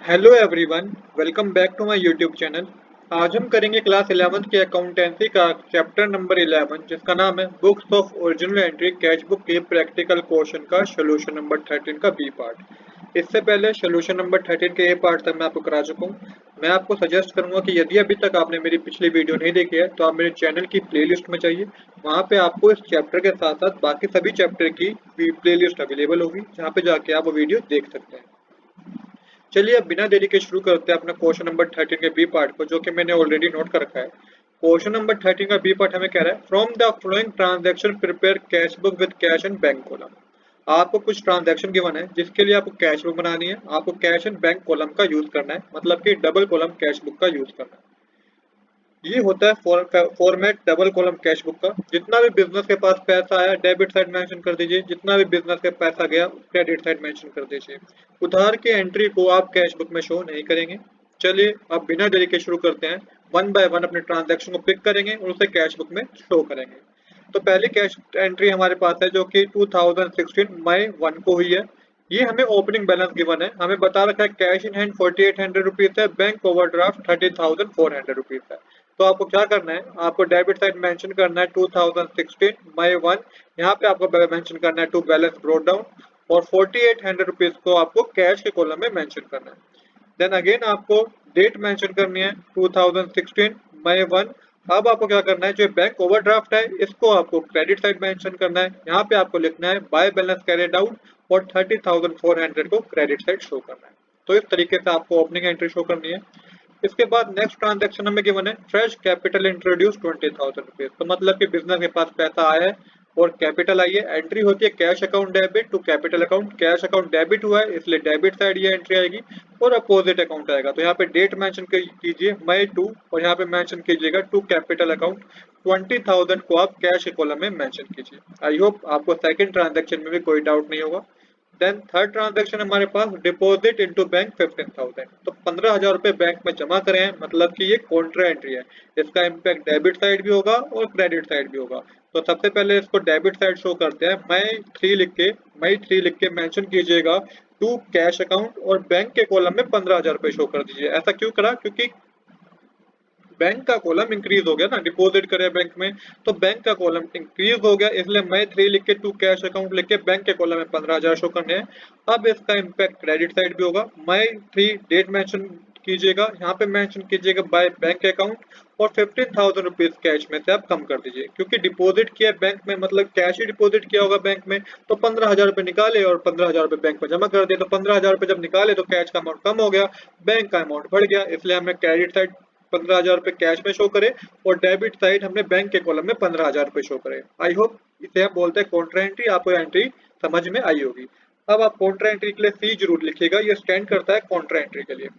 Hello everyone, welcome back to my YouTube channel. आज हम करेंगे क्लास 11th के अकाउंटेंसी का चैप्टर नंबर 11 जिसका नाम है books of original entry cash book के प्रैक्टिकल क्वेश्चन का सोल्यूशन नंबर 13 का बी पार्ट। इससे पहले सोल्यूशन नंबर 13 के ए पार्ट तक मैं आपको करा चुका हूँ। मैं आपको सजेस्ट करूंगा कि यदि अभी तक आपने मेरी पिछली वीडियो नहीं देखी है तो आप मेरे चैनल की प्लेलिस्ट में जाइए। वहाँ पे आपको इस चैप्टर के साथ साथ बाकी सभी चैप्टर की प्लेलिस्ट अवेलेबल होगी, जहाँ पे जाके आप वो वीडियो देख सकते हैं। चलिए अब बिना देरी के शुरू करते हैं अपना क्वेश्चन नंबर 13 के बी पार्ट को, जो कि मैंने ऑलरेडी नोट कर रखा है। क्वेश्चन नंबर 13 का बी पार्ट हमें कह रहा है from the following transaction prepare cash book with cash and bank column. आपको कुछ ट्रांजैक्शन गिवन है जिसके लिए आपको कैश बुक बनानी है, आपको कैश एंड बैंक कॉलम का यूज करना है, मतलब कि डबल कॉलम कैश बुक का यूज करना है। ये होता है format double column cash book का। जितना भी बिजनेस के पास पैसा आया डेबिट साइड मेंशन कर दीजिए, जितना भी बिजनेस के पैसा गया क्रेडिट साइड मेंशन कर दीजिए। उधार की एंट्री को आप कैश बुक में शो नहीं करेंगे। चलिए अब बिना देरी के शुरू करते हैं। वन बाय वन अपने ट्रांजैक्शन को पिक करेंगे और उसे कैश बुक में शो करेंगे। तो पहली कैश एंट्री हमारे पास है जो कि 2016 मई 1 को हुई है। ये हमें ओपनिंग बैलेंस गिवन है, हमें बता रखा है कैश इन हैंड 4800 रुपीज है, बैंक ओवरड्राफ्ट 30,400 रुपीज है। तो आपको क्या करना है, आपको डेबिट साइड मेंशन करना है 2016 मई 1। यहाँ पे आपको मेंशन करना है टू बैलेंस ब्रोड डाउन, और 4800 रुपीज को आपको कैश के कॉलम में मेंशन करना है। देन अगेन आपको डेट मेंशन करनी है 2016 मई 1। अब आपको क्या करना है, जो बैंक ओवरड्राफ्ट है इसको आपको क्रेडिट साइड मेंशन करना है। यहाँ पे आपको लिखना है बाय बैलेंस कैरिड आउट, और 30,400 को क्रेडिट साइड शो करना है। तो इस तरीके से आपको ओपनिंग एंट्री शो करनी है। इसके बाद नेक्स्ट ट्रांजैक्शन हमें गिवन है फ्रेश कैपिटल इंट्रोड्यूस 20,000 रुपीज। तो मतलब कि बिजनेस के पास पैसा आया है और कैपिटल आई है। एंट्री होती है cash account debit to capital account. Cash account debit हुआ है इसलिए डेबिट साइड ये एंट्री आएगी, और अपोजिट अकाउंट आएगा। तो यहाँ पे डेट मेंशन कीजिए मई 2, और यहाँ पे मेंशन कीजिएगा टू कैपिटल अकाउंट 20,000 को आप कैश के कॉलम में मेंशन कीजिए। आई होप आपको सेकंड ट्रांजैक्शन में भी कोई डाउट नहीं होगा। देन थर्ड ट्रांजैक्शन हमारे पास डिपॉजिट इनटू बैंक 15,000। तो 15,000 रुपए बैंक में जमा करें हैं, मतलब कि ये कॉन्ट्रा एंट्री है। इसका इम्पैक्ट डेबिट साइड भी होगा और क्रेडिट साइड भी होगा। तो सबसे पहले इसको डेबिट साइड शो करते हैं। मई 3 लिख के मेंशन कीजिएगा टू कैश अकाउंट, और बैंक के कॉलम में 15,000 रुपए शो कर दीजिए। ऐसा क्यों करा, क्योंकि बैंक का कॉलम इंक्रीज हो गया ना, डिपॉजिट करे बैंक में तो बैंक का कॉलम इंक्रीज हो गया, इसलिए मई 3 लिख के टू कैश अकाउंट लिख के बैंक के कॉलम में 15,000 शो करने हैं। अब इसका इम्पैक्ट क्रेडिट साइड भी होगा। मई 3 डेट मेंशन कीजिएगा, यहाँ पे मेंशन कीजिएगा बाय बैंक अकाउंट, और 15,000 रुपीज कैश में से आप कम कर दीजिए, क्योंकि डिपॉजिट किया बैंक में मतलब कैश ही डिपॉजिट किया होगा बैंक में। तो 15,000 रुपए निकाले और 15,000 रुपए बैंक में जमा कर दिए। तो 15,000 रुपए जब निकाले तो कैश का अमाउंट कम हो गया, बैंक का अमाउंट बढ़ गया, इसलिए हमने क्रेडिट साइड 15,000 रुपए कैश में शो करे, और डेबिट साइड हमने बैंक के कॉलम में 15,000 रुपए शो करे। आई होप इसे हम बोलते हैं कॉन्ट्रा एंट्री। आपको एंट्री समझ में आई होगी। अब आप कॉन्ट्रा एंट्री के लिए सी जरूर लिखिएगा, ये स्टैंड करता है कॉन्ट्रा एंट्री के लिए।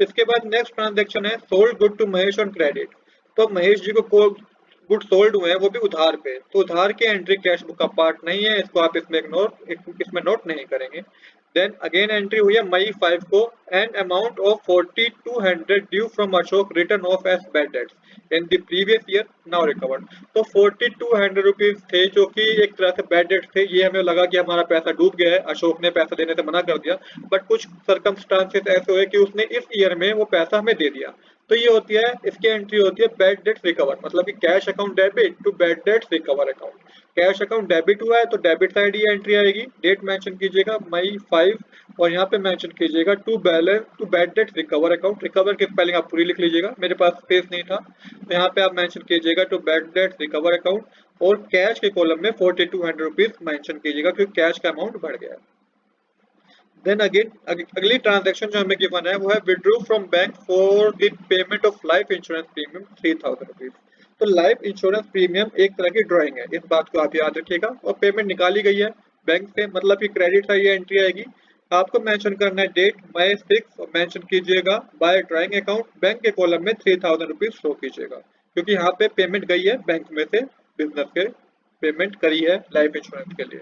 इसके बाद नेक्स्ट ट्रांजेक्शन है sold good to Mahesh on credit. तो महेश जी को गुड सोल्ड हुए हैं, वो भी उधार पे। तो उधार की एंट्री कैश बुक का पार्ट नहीं है, इसको आप इसमें नोट नहीं करेंगे। देन अगेन एंट्री हुई है मई 5 को, an amount of 4,200 due from Ashok return of as bad debts in the previous year now recovered. तो 4,200 रुपीज थे जो कि एक तरह से बैड डेट्स थे। ये हमें लगा कि हमारा पैसा डूब गया है, अशोक ने पैसा देने से मना कर दिया, बट कुछ सर्कमस्टांसेस ऐसे हुए कि उसने इस ईयर में वो पैसा हमें दे दिया। तो ये होती है, इसकी एंट्री होती है बैड डेट्स रिकवर, मतलब कि cash account debit to bad debts recover account. Cash account debit हुआ है तो डेबिट साइड ही एंट्री आएगी। डेट मेंशन कीजिएगा मई 5, और यहाँ पे मेंशन कीजिएगा to bad debts recover account. Recover की स्पेलिंग आप पूरी लिख लीजिएगा, मेरे पास स्पेस नहीं था, तो यहाँ पे आप मेंशन कीजिएगा to bad debts recover account, और कैश के कॉलम में 4,200 रुपीज मेंशन कीजिएगा, क्योंकि कैश का अमाउंट बढ़ गया है। देन अगेन अगली ट्रांजैक्शन जो हमें गिवन है वो है withdrew from bank for the payment of life insurance premium 3,000 rupees. तो लाइफ इंश्योरेंस प्रीमियम एक तरह की ड्राइंग है, इस बात को आप याद रखिएगा। और पेमेंट निकाली गई है बैंक से, मतलब कि क्रेडिट साइड ये एंट्री आएगी। आपको मेंशन करना है डेट मई 6, और मेंशन कीजिएगा बाय ड्राइंग अकाउंट, बैंक के कॉलम में 3,000 रुपीज शो कीजिएगा, क्योंकि यहाँ पे पेमेंट गई है बैंक में से, बिजनेस के पेमेंट करी है लाइफ इंश्योरेंस के लिए।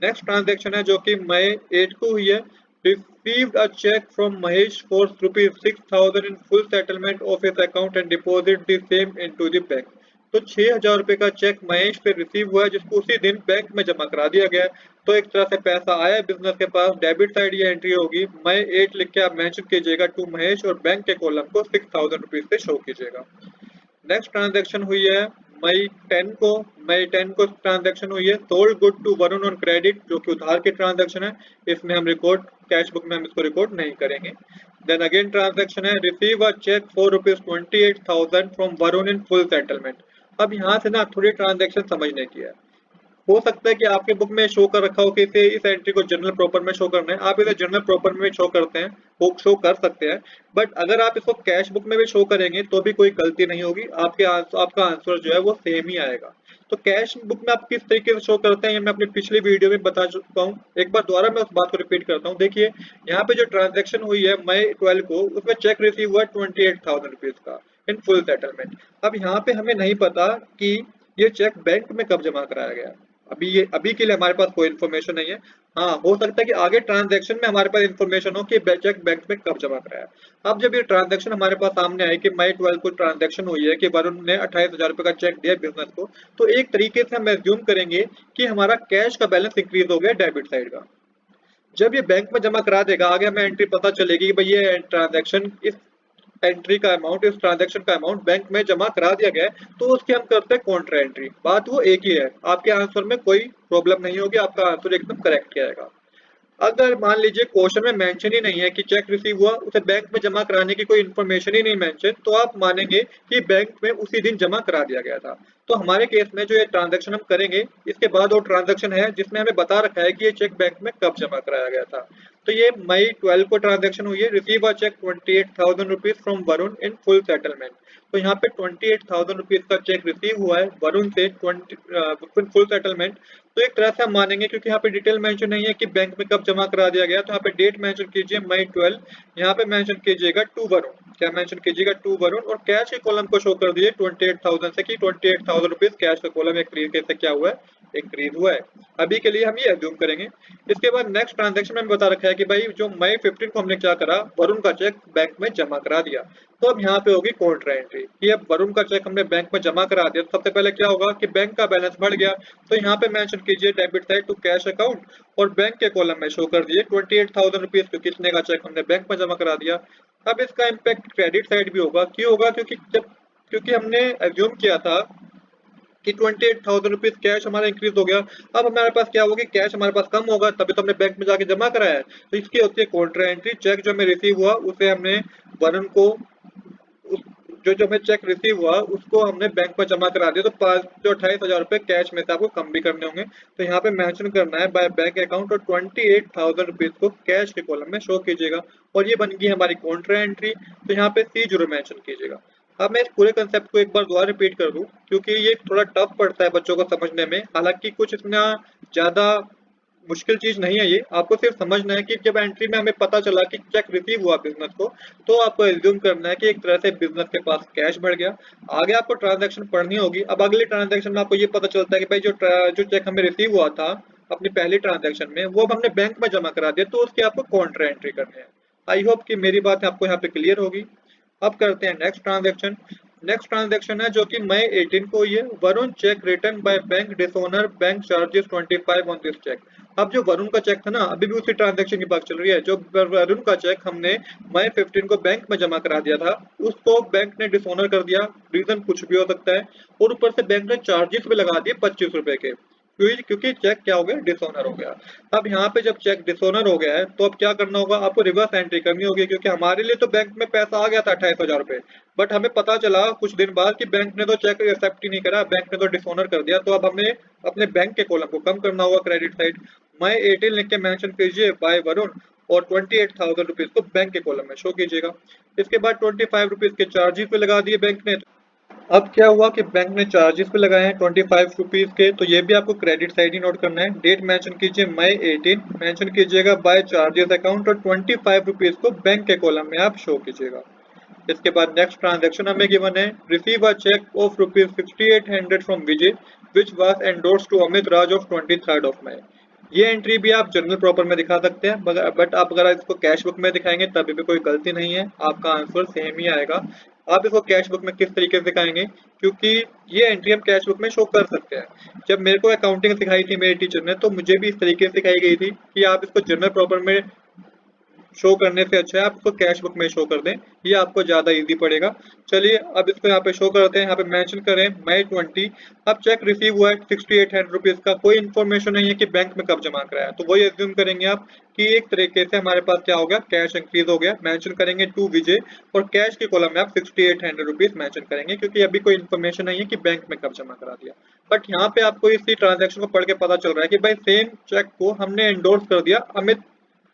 नेक्स्ट ट्रांजैक्शन है जो कि मई 8 को हुई है। Received a cheque from Mahesh for rupees 6,000 in full settlement of his account and deposit the same into the bank. तो 6,000 रुपए का चेक महेश पे रिसीव हुआ है, जिसको उसी दिन बैंक में जमा करा दिया गया है। तो एक तरह से पैसा आया बिजनेस के पास, डेबिट साइड ये एंट्री होगी। मई 8 लिख के आप मेंशन कीजिएगा टू महेश और बैंक के कॉलम को 6,000 रुपीज से शो कीजिएगा। नेक्स्ट ट्रांजैक्शन हुई है मई 10 को। मई 10 को ट्रांजैक्शन हुई है sold good to Varun on credit, जो कि उधार की ट्रांजैक्शन है। इसमें हम रिकॉर्ड कैश बुक में हम इसको रिकॉर्ड नहीं करेंगे। देन अगेन ट्रांजैक्शन है receive a cheque for ₹28,000 from Varun in full settlement. अब यहाँ से ना थोड़ी ट्रांजैक्शन समझने की है। हो सकता है कि आपके बुक में शो कर रखा हो कि इसे इस एंट्री को जनरल प्रॉपर में शो करना है, आप इसे जनरल प्रॉपर में शो करते हैं, वो शो कर सकते हैं। बट अगर आप इसको कैश बुक में भी शो करेंगे तो भी कोई गलती नहीं होगी, आपका आंसर जो है वो सेम ही आएगा। तो कैश बुक में आप किस तरीके से शो करते हैं ये मैं अपनी पिछली वीडियो में बता चुका हूँ। एक बार दोबारा मैं उस बात को रिपीट करता हूँ। देखिए यहाँ पे जो ट्रांजेक्शन हुई है मई 12 को, उसमें चेक रिसीव हुआ 28,000 रुपीज का इन फुल सेटलमेंट। अब यहाँ पे हमें नहीं पता कि ये चेक बैंक में कब जमा कराया गया। अभी के लिए हमारे पास कोई इन्फॉर्मेशन नहीं है। हाँ, हो सकता है कि आगे ट्रांजैक्शन में हमारे पास इन्फॉर्मेशन हो कि चेक बैंक में कब जमा कराया। अब जब ये ट्रांजैक्शन हमारे पास सामने आई कि मई 12 को ट्रांजैक्शन हुई है कि वरुण ने 28,000 रुपए का चेक दिया बिजनेस को, तो एक तरीके से हम एज्यूम करेंगे कि हमारा कैश का बैलेंस इंक्रीज हो गया डेबिट साइड का। जब ये बैंक में जमा करा देगा, आगे हमें एंट्री पता चलेगी कि भाई ये ट्रांजैक्शन इस एंट्री का अमाउंट, इस ट्रांजैक्शन का अमाउंट बैंक में जमा करा दिया गया है, तो उसकी हम करते हैं कॉन्ट्रा एंट्री। बात वो एक ही है, आपके आंसर में कोई प्रॉब्लम नहीं होगी, आपका आंसर एकदम करेक्ट आएगा। अगर मान लीजिए क्वेश्चन में मेंशन ही नहीं है कि चेक रिसीव हुआ, उसे बैंक में जमा कराने की कोई इन्फॉर्मेशन ही नहीं मेंशन, तो आप मानेंगे कि बैंक में उसी दिन जमा करा दिया गया था। तो हमारे केस में जो ये ट्रांजैक्शन हम करेंगे, इसके बाद वो ट्रांजैक्शन है जिसमें हमें बता रखा है कि ये चेक बैंक में कब जमा कराया गया था। तो ये मई 12 को ट्रांजैक्शन हुई है receive a cheque 28,000 rupees from Varun in full settlement. तो यहाँ पे 28,000 रुपीज का चेक रिसीव हुआ है वरुण से 20 फुल सेटलमेंट। तो एक तरह से हम मानेंगे, क्योंकि यहाँ पे डिटेल मेंशन नहीं है कि बैंक में कब जमा करा दिया गया, तो यहाँ पे डेट मेंशन कीजिए मई 12। यहाँ पे मेंशन कीजिएगा टू वरुण, क्या मेंशन कीजिएगा टू वरुण, और कैश के कॉलम को शो कर दीजिए 28,000 से कि 28,000 रुपीज कैश का कॉलम एक तरीके से क्या हुआ है, इंक्रीज हुआ है। अभी के लिए हम ये एज्यूम करेंगे। इसके बाद नेक्स्ट ट्रांजैक्शन में बता रखा है कि भाई जो मई 15 को हमने क्या करा, वरुण का चेक बैंक में जमा करा दिया। तो अब यहाँ पे होगी कॉन्ट्रा एंट्री कि अब वरुण का चेक हमने बैंक में जमा करा दिया। तो सबसे पहले क्या होगा कि बैंक का बैलेंस बढ़ गया, तो यहाँ पे मेंशन कीजिए debit side to cash account, और बैंक के कॉलम में शो कर दिए 28,000 रुपीज तो कितने का चेक हमने बैंक में जमा करा दिया। अब इसका इम्पैक्ट क्रेडिट साइड भी होगा। क्यों होगा? क्योंकि हमने एज्यूम किया था कि 28,000 रुपीज कैश हमारा इंक्रीज हो गया। अब हमारे पास क्या होगा कि कैश हमारे पास कम होगा, तभी तो हमने बैंक में जाके जमा कराया है। तो इसकी होती है कॉन्ट्रा एंट्री। चेक जो हमें रिसीव हुआ उसे हमने वरुण को उस जो जो हमें चेक रिसीव हुआ उसको हमने बैंक में जमा करा दिया। तो 28,000 रुपए कैश में से आपको कम भी करने होंगे, तो यहाँ पे मेंशन करना है बाय बैंक अकाउंट, और 28,000 रुपीज को कैश के कॉलम में शो कीजिएगा। और ये बन गई हमारी कॉन्ट्रा एंट्री। तो यहाँ पे C0 मेंशन कीजिएगा। अब मैं इस पूरे कंसेप्ट को एक बार दोबारा रिपीट कर दूं, क्योंकि ये थोड़ा टफ पड़ता है बच्चों को समझने में। हालांकि कुछ इतना ज्यादा मुश्किल चीज नहीं है ये, आपको सिर्फ समझना है कि जब एंट्री में हमें पता चला कि चेक रिसीव हुआ बिजनेस को, तो आपको एज्यूम करना है कि एक तरह से बिजनेस के पास कैश बढ़ गया। आगे आपको ट्रांजैक्शन पढ़नी होगी। अब अगले ट्रांजैक्शन में आपको ये पता चलता है कि भाई जो चेक हमें रिसीव हुआ था अपनी पहली ट्रांजैक्शन में, वो अब हमने बैंक में जमा करा दिया, तो उसकी आपको कॉन्ट्रा एंट्री करनी है। आई होप कि मेरी बात आपको यहाँ पे क्लियर होगी। अब करते हैं नेक्स्ट ट्रांजैक्शन। नेक्स्ट ट्रांजैक्शन है जो कि मई 18 को ये Varun cheque return by bank dishonour bank charges 25 on this cheque. अब जो वरुण का चेक था ना, अभी भी उसी ट्रांजैक्शन की बात चल रही है। जो वरुण का चेक हमने मई 15 को बैंक में जमा करा दिया था, उसको बैंक ने डिसओनर कर दिया। रीजन कुछ भी हो सकता है, और ऊपर से बैंक ने चार्जेस भी लगा दिए 25 रुपए के, क्योंकि चेक क्या हो गया, डिसओनर हो गया। अब यहाँ पे जब चेक डिसओनर हो गया है, तो अब क्या करना होगा, आपको रिवर्स एंट्री करनी होगी। क्योंकि हमारे लिए तो बैंक में पैसा आ गया था 28,000 रुपए, बट हमें पता चला कुछ दिन बाद कि बैंक ने तो चेक एक्सेप्ट ही नहीं करा, बैंक ने तो डिसओनर कर दिया। तो अब हमें अपने बैंक के कॉलम को कम करना होगा क्रेडिट साइड। मई 18 लिख के मेंशन कीजिए बाय वरुण, और 28,000 रुपीज को बैंक के कॉलम में शो कीजिएगा। इसके बाद 25 रुपीज के चार्जेस पे लगा दिए बैंक ने। अब क्या हुआ कि बैंक ने चार्जेस भी लगाए हैं 25 रुपीज के, तो ये भी आपको क्रेडिट साइड ही नोट करना है। डेट मेंशन कीजिए मई 18, मेंशन कीजिएगा बाय चार्जेस अकाउंट, और 25 रुपीज को बैंक के कॉलम में आप शो कीजिएगा। इसके बाद नेक्स्ट ट्रांजैक्शन हमें गिवन है receive a cheque of ₹6800 from Vijay which was endorsed to Amit Raj of 23 of May. ये एंट्री भी आप जर्नल प्रॉपर में दिखा सकते हैं, बट आप अगर इसको कैश बुक में दिखाएंगे तभी भी कोई गलती नहीं है, आपका आंसर सेम ही आएगा। आप इसको कैश बुक में किस तरीके से दिखाएंगे, क्योंकि ये एंट्री हम कैश बुक में शो कर सकते हैं। जब मेरे को अकाउंटिंग सिखाई थी मेरे टीचर ने, तो मुझे भी इस तरीके से सिखाई गई थी कि आप इसको जर्नल प्रॉपर में शो करने से अच्छा है आप इसको कैश बुक में शो कर दें, ये आपको ज़्यादा इजी पड़ेगा। चलिए अब इसको यहाँ पे शो करते हैं, यहाँ पे मेंशन करें May 20। अब चेक रिसीव हुआ है 6800 का, कोई इन्फॉर्मेशन नहीं है कि बैंक में कब जमा कराया, तो वही एज्यूम करेंगे आप कि एक तरीके से हमारे पास क्या हो गया, कैश इंक्रीज हो गया। मेंशन करेंगे टू विजय और कैश के कॉलम में आप 6800 मेंशन करेंगे, क्योंकि अभी कोई इन्फॉर्मेशन नहीं है कि बैंक में कब जमा करा दिया। बट यहाँ पे आपको इसी ट्रांजेक्शन को पढ़ के पता चल रहा है कि भाई सेम चेक को हमने एंडोर्स कर दिया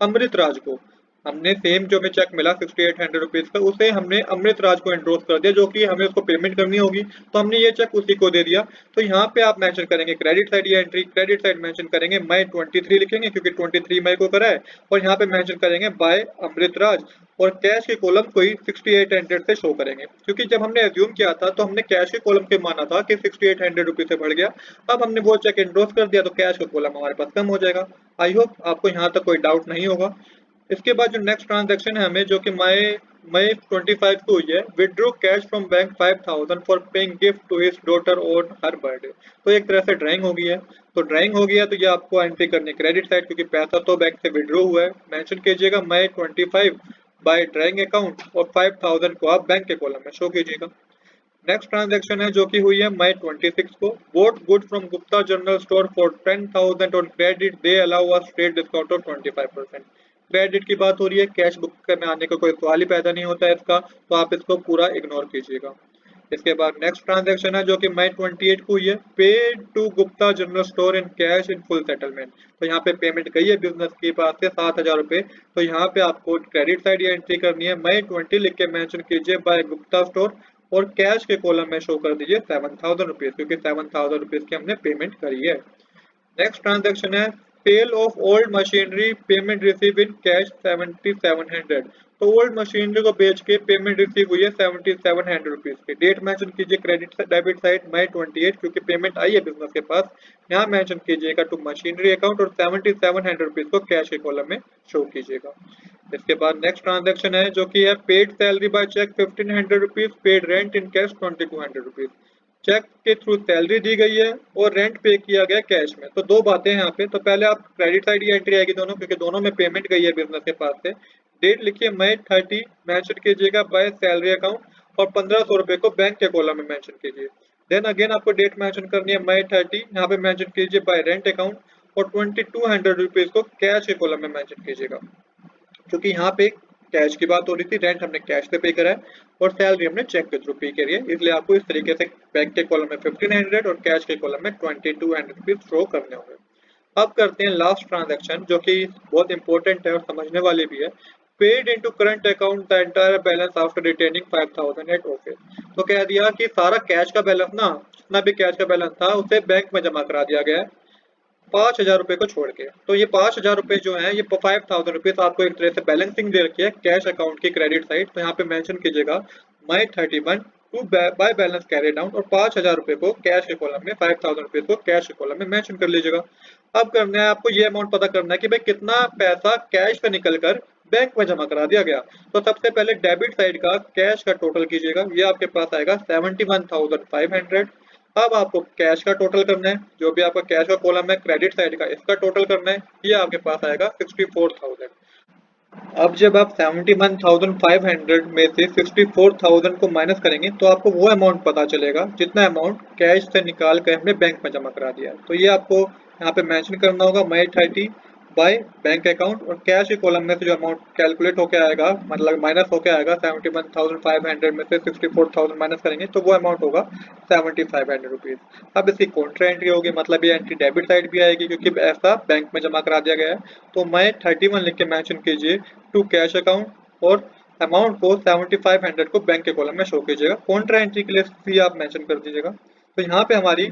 अमृत राज को। हमने सेम जो हमें चेक मिला 6800 का, उसे हमने अमृत राज को एंडोर्स कर दिया, जो कि हमें उसको पेमेंट करनी होगी, तो हमने ये चेक उसी को दे दिया। तो यहाँ पे आप मेंशन करेंगे क्रेडिट साइड, ये एंट्री क्रेडिट साइड मेंशन करेंगे May 23 लिखेंगे, क्योंकि 23 मई को करा है, और यहाँ पे मेंशन करेंगे बाय अमृत राज, और कैश के कॉलम को ही 6800 से शो करेंगे, क्योंकि जब हमने एज्यूम किया था तो हमने कैश के कॉलम के माना था कि 6800 से बढ़ गया। अब हमने वो चेक एंडोर्स कर दिया तो कैश का कॉलम हमारे पास कम हो जाएगा। आई होप आपको यहाँ तक कोई डाउट नहीं होगा। इसके बाद जो नेक्स्ट ट्रांजैक्शन है हमें, जो कि मई 25 को हुई है, withdraw cash from bank 5000 for paying gift to his daughter on her birthday. तो एक तरह से ड्राइंग हो गई है, तो ड्राइंग हो गया तो ये आपको एंट्री करनी है क्रेडिट साइड, क्योंकि पैसा तो बैंक से विड्रॉ हुआ है। मेंशन कीजिएगा May 25 बाय ड्राइंग अकाउंट, और 5000 को आप बैंक के कॉलम में शो कीजिएगा। नेक्स्ट ट्रांजैक्शन है जो कि हुई है May 26 को, boat good from Gupta general store for 10,000 on credit, they allow us trade discount of 25%। Credit की बात हो रही है, कैश बुक में आने का कोई सवाल ही पैदा नहीं होता है इसका, तो आप इसको पूरा इग्नोर कीजिएगा। इसके बाद नेक्स्ट ट्रांजैक्शन है जो कि May 28 को हुई है, pay to Gupta general store in cash in full settlement. तो यहाँ पे पेमेंट गई है बिजनेस के पास से 7,000 रुपये, तो यहाँ पे आपको क्रेडिट साइड ये एंट्री करनी है, May 20 लिख के मेंशन कीजिए बाय गुप्ता स्टोर, और कैश के कॉलम में शो कर दीजिए 7,000 रुपीज, क्योंकि 7,000 रुपीज की हमने पेमेंट करी है। नेक्स्ट ट्रांजैक्शन है sale of old machinery, payment receive in cash 7700। तो ओल्ड मशीनरी को बेच के पेमेंट रिसीव हुई है 7700 रुपीज की। डेट मेंशन कीजिए क्रेडिट डेबिट साइड May 28, क्योंकि पेमेंट आई है बिजनेस के पास। यहाँ मेंशन कीजिएगा टू मशीनरी अकाउंट, और 7700 रुपीज को कैश के कॉलम में शो कीजिएगा। इसके बाद नेक्स्ट ट्रांजैक्शन है जो कि है paid salary by cheque 1500 rupees, paid rent in cash 2200 rupees. Cheque के थ्रू सैलरी दी गई है और रेंट पे किया गया कैश में। तो दो बातें हैं यहाँ पे, तो पहले आप क्रेडिट साइड की एंट्री आएगी दोनों, क्योंकि दोनों में पेमेंट गई है बिजनेस के पास से। डेट लिखिए May 30, मेंशन कीजिएगा बाय सैलरी अकाउंट, और 1500 रुपये को बैंक के कॉलम में मेंशन कीजिए। देन अगेन आपको डेट मेंशन करनी है May 30, यहाँ पे मेंशन कीजिए बाय रेंट अकाउंट, और 2200 रुपीज को कैश के कॉलम में मेंशन कीजिएगा, क्योंकि यहाँ पे कैश की बात हो रही थी, रेंट हमने कैश से पे करा है और सैलरी हमने चेक के थ्रू पे करी है, इसलिए आपको इस तरीके से बैंक के कॉलम में 1500 और कैश के कॉलम में 2200 रुपीज थ्रो करने होंगे। अब करते हैं लास्ट ट्रांजैक्शन, जो कि बहुत इंपॉर्टेंट है और समझने वाली भी है। Paid into current account the entire balance after retaining 5000 at office. तो कह दिया कि सारा कैश का बैलेंस ना, जितना भी कैश का बैलेंस था उसे बैंक में जमा करा दिया गया है 5,000 रुपए को छोड़ के। तो ये 5,000 रुपए जो है, ये 5,000 रुपीज आपको एक तरह से बैलेंसिंग दे रखी है कैश अकाउंट की क्रेडिट साइड। तो यहाँ पे मेंशन कीजिएगा May 31 to by balance carry down, और 5,000 रुपए को कैश के कॉलम में, 5,000 रुपीज को कैश के कॉलम में मेंशन कर लीजिएगा। अब करना है आपको ये अमाउंट पता करना है कि भाई कितना पैसा कैश से निकल कर बैंक में जमा करा दिया गया। तो सबसे पहले डेबिट साइड का कैश का टोटल कीजिएगा, ये आपके पास आएगा 71,500। अब आपको कैश का टोटल करना है, जो भी आपका कैश का कॉलम है क्रेडिट साइड का, इसका टोटल करना है, ये आपके पास आएगा 64,000। अब जब आप 71,500 में से 64,000 को माइनस करेंगे तो आपको वो अमाउंट पता चलेगा जितना अमाउंट कैश से निकाल कर हमने बैंक में जमा करा दिया है। तो ये आपको यहाँ पे मेंशन करना होगा May 30 बाय बैंक अकाउंट, और कैश के कॉलम में से जो अमाउंट कैलकुलेट होकर आएगा, मतलब माइनस होकर आएगा 71,500 में से 64,000 माइनस करेंगे तो वो अमाउंट होगा 7,500 रुपीज। अब इसकी कॉन्ट्रा एंट्री होगी, मतलब ये एंट्री डेबिट साइड भी आएगी क्योंकि ऐसा बैंक में जमा करा दिया गया है। तो May 31 लिख के मेंशन कीजिए टू कैश अकाउंट, और अमाउंट को 7500 को बैंक के कॉलम में शो कीजिएगा। कॉन्ट्रा एंट्री के लिए भी आप मेंशन कर दीजिएगा। तो यहाँ पे हमारी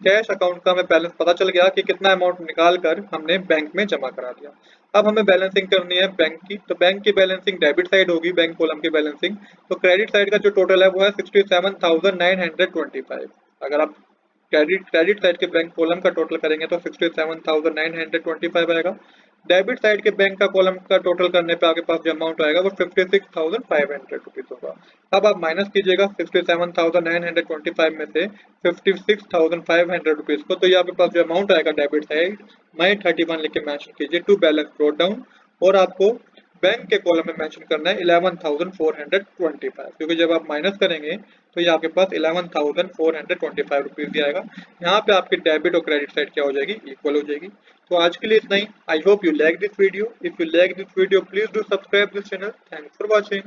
कैश अकाउंट का हमें बैलेंस पता चल गया कि कितना अमाउंट निकाल कर हमने बैंक में जमा करा दिया। अब हमें बैलेंसिंग करनी है बैंक की, तो बैंक की बैलेंसिंग डेबिट साइड होगी, बैंक कॉलम की बैलेंसिंग। तो क्रेडिट साइड का जो टोटल है वो है 67,925। अगर आप क्रेडिट साइड के बैंक कॉलम का टोटल करेंगे तो 67,925 आएगा। डेबिट साइड के बैंक का कॉलम का टोटल करने पे आपके पास जो अमाउंट आएगा वो 56,500 रुपीज होगा। अब आप माइनस कीजिएगा 67,925 में से 56,500 रुपीज को, तो ये आपके पास जो अमाउंट आएगा डेबिट साइड माई 31 लिख के मेंशन कीजिए टू बैलेंस ब्रॉट डाउन, और आपको बैंक के कॉलम में मेंशन करना है 11,425, क्योंकि जब आप माइनस करेंगे तो ये आपके पास 11,425 रुपीज भी आएगा। यहाँ पे आपकी डेबिट और क्रेडिट साइड क्या हो जाएगी, इक्वल हो जाएगी। तो आज के लिए इतना ही। I hope you like this video. If you like this video please do subscribe this channel. Thanks for watching.